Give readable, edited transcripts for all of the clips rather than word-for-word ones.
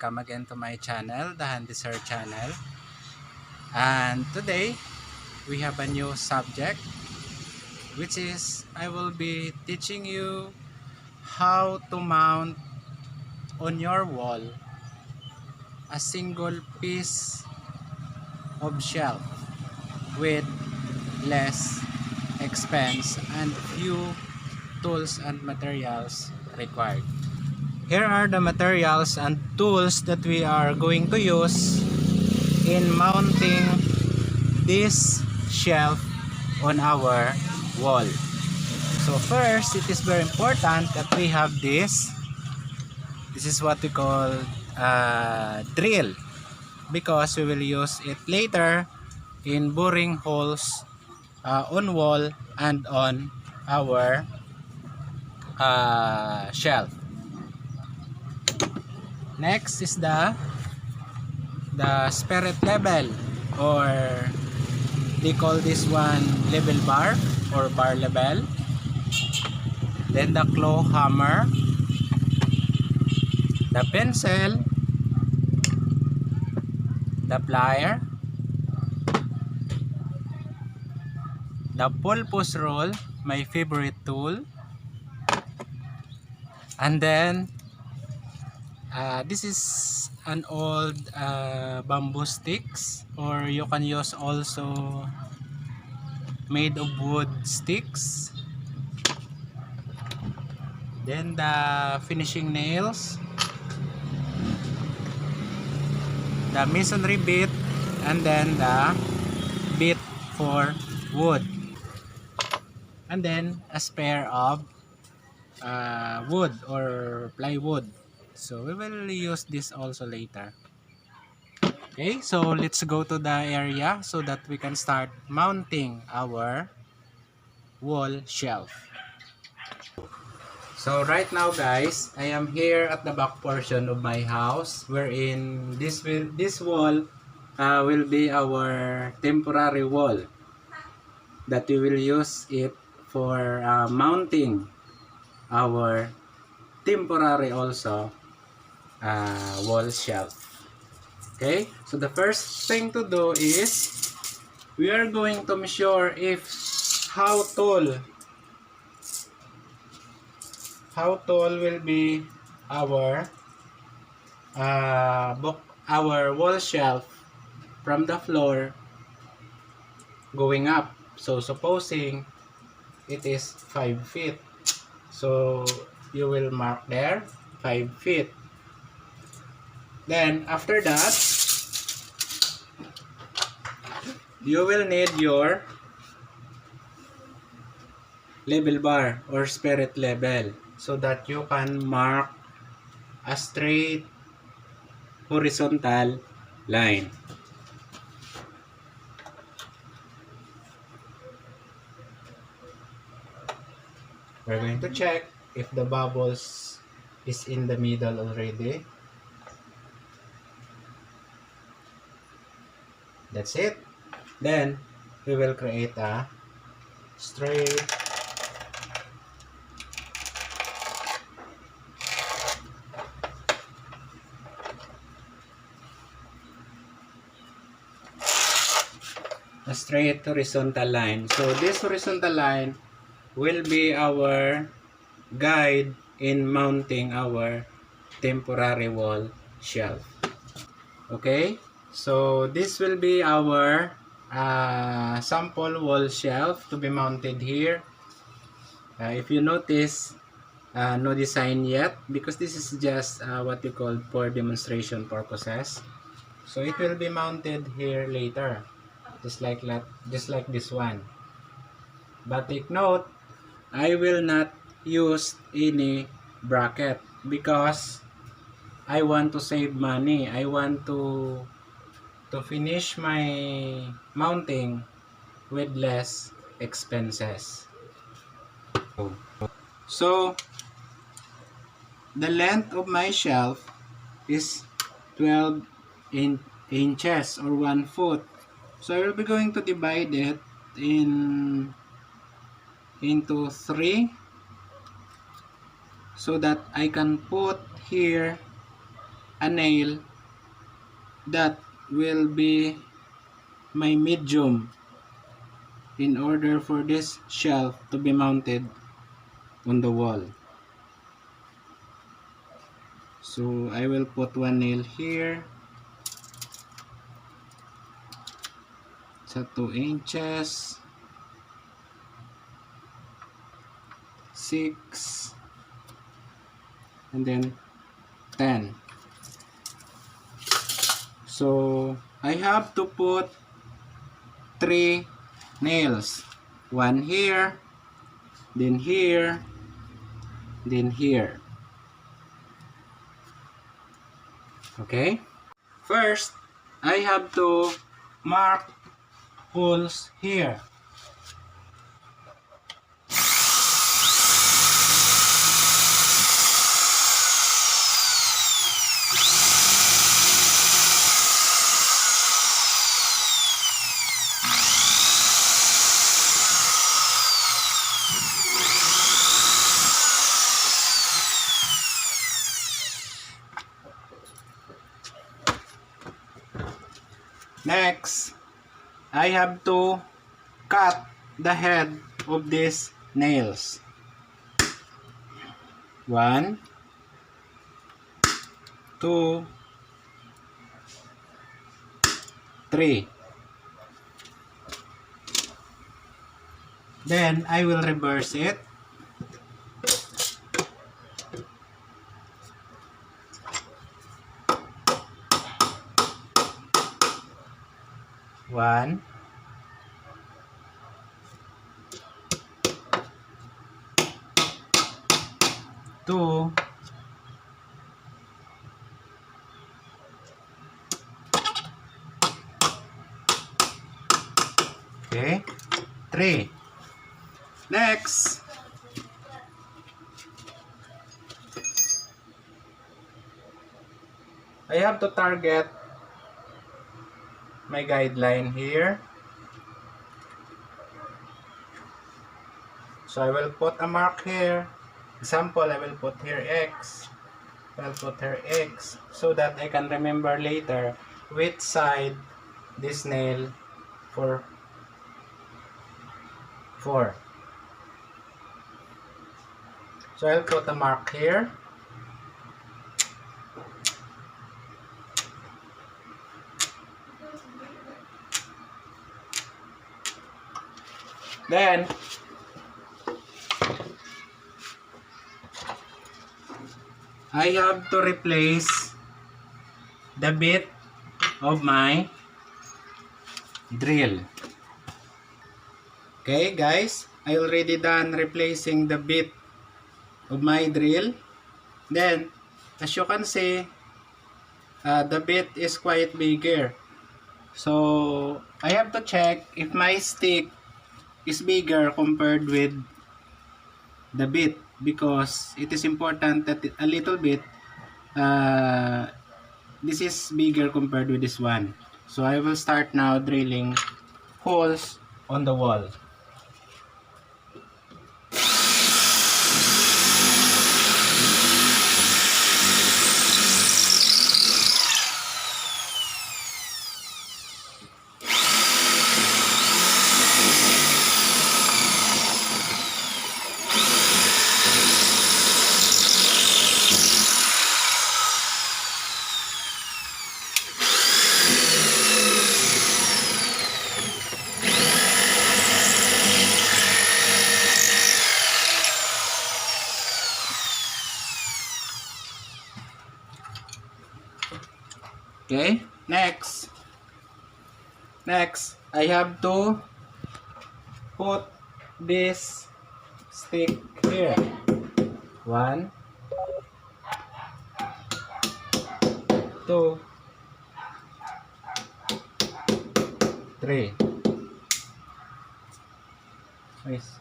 welcome again to my channel, the Handysir channel. And today we have a new subject, which is I will be teaching you how to mount on your wall a single piece of shelf with less expense and few tools and materials required. Here are the materials and tools that we are going to use in mounting this shelf on our wall. So first, it is very important that we have this. This is what we call drill, because we will use it later in boring holes on wall and on our shelf. Next is the spirit level, or they call this one level bar or bar level. Then the claw hammer, the pencil, the plier, the pulpus roll, my favorite tool, and then this is an old bamboo sticks, or you can use also made of wood sticks. Then the finishing nails, the masonry bit, and then the bit for wood, and then a spare of wood or plywood. So we will use this also later. Okay, so let's go to the area so that we can start mounting our wall shelf. So right now guys, I am here at the back portion of my house, wherein this wall will be our temporary wall that we will use it for mounting our temporary also wall shelf. Okay, so the first thing to do is we are going to measure if how tall will be our wall shelf from the floor going up. So supposing it is 5 feet, so you will mark there 5 feet. Then after that, you will need your level bar or spirit level, so that you can mark a straight horizontal line. We're going to check if the bubbles is in the middle already. That's it. Then we will create a straight horizontal line. So this horizontal line will be our guide in mounting our temporary wall shelf. Okay, so this will be our sample wall shelf to be mounted here. If you notice, no design yet, because this is just what you call for demonstration purposes. So it will be mounted here later, just like this one. But take note, I will not use any bracket because I want to save money. I want to finish my mounting with less expenses. So the length of my shelf is 12 inches or 1 foot. So I will be going to divide it into 3, so that I can put here a nail that will be my medium in order for this shelf to be mounted on the wall. So I will put one nail here sa 2 inches, 6, and then 10. So I have to put 3 nails. One here, then here, then here. Okay? First, I have to mark holes here. Next, I have to cut the head of these nails. 1, 2, 3. Then I will reverse it. One, two, okay, 3. Next, I have to target my guideline here. So I will put a mark here. Example, I will put here X. I'll put here X so that I can remember later which side this nail for. So I'll put a mark here. Then I have to replace the bit of my drill. Okay guys, I already done replacing the bit of my drill. Then as you can see, the bit is quite bigger. So I have to check if my stick is bigger compared with the bit, because it is important that a little bit this is bigger compared with this one. So I will start now drilling holes on the wall. Okay, next I have to put this stick here. 1, 2, 3. Nice.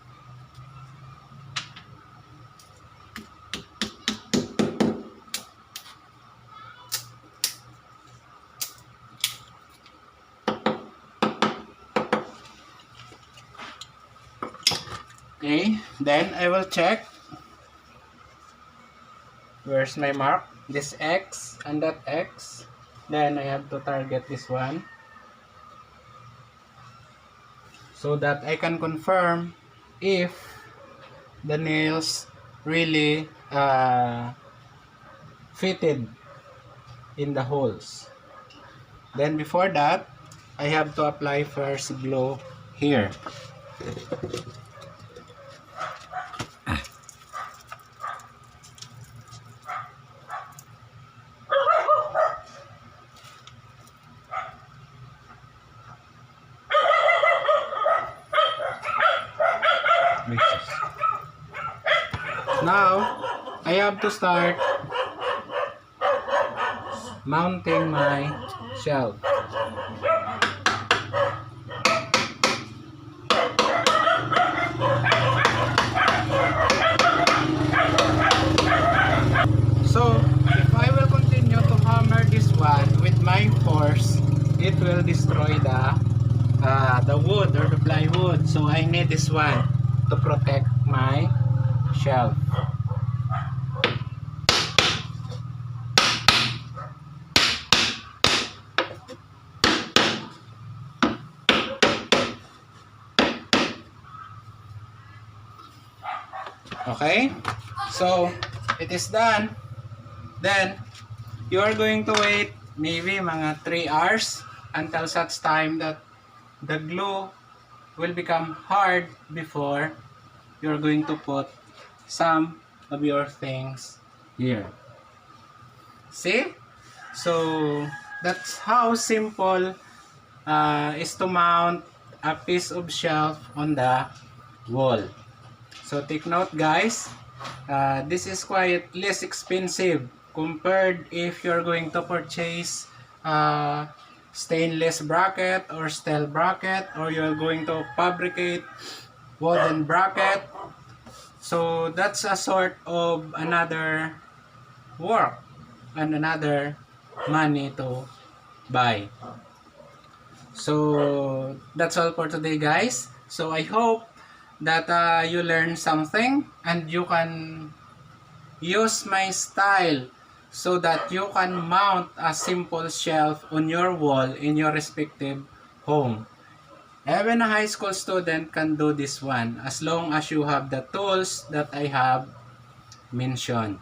Okay, then I will check. Where's my mark? this X and that X. Then I have to target this one so that I can confirm if the nails really fitted in the holes. Then before that, I have to apply first glue here. Now, I have to start mounting my shelf. So, if I will continue to hammer this one with my force, it will destroy the wood or the plywood. So I need this one to protect my shelf. Okay, so it is done. Then you are going to wait maybe mga 3 hours until such time that the glue will become hard before you're going to put some of your things here. See? So that's how simple is to mount a piece of shelf on the wall. So take note guys, this is quite less expensive compared if you're going to purchase stainless bracket or steel bracket, or you're going to fabricate wooden bracket. So that's a sort of another work and another money to buy. So that's all for today guys. So I hope that you learn something and you can use my style so that you can mount a simple shelf on your wall in your respective home. Even a high school student can do this one as long as you have the tools that I have mentioned.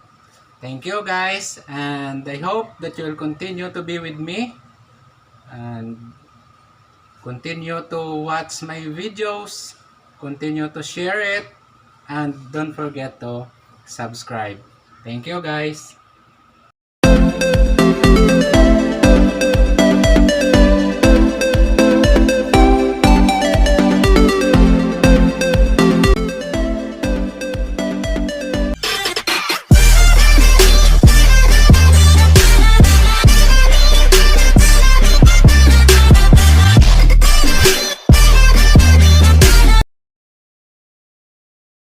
Thank you guys, and I hope that you will continue to be with me and continue to watch my videos, continue to share it, and don't forget to subscribe. Thank you guys.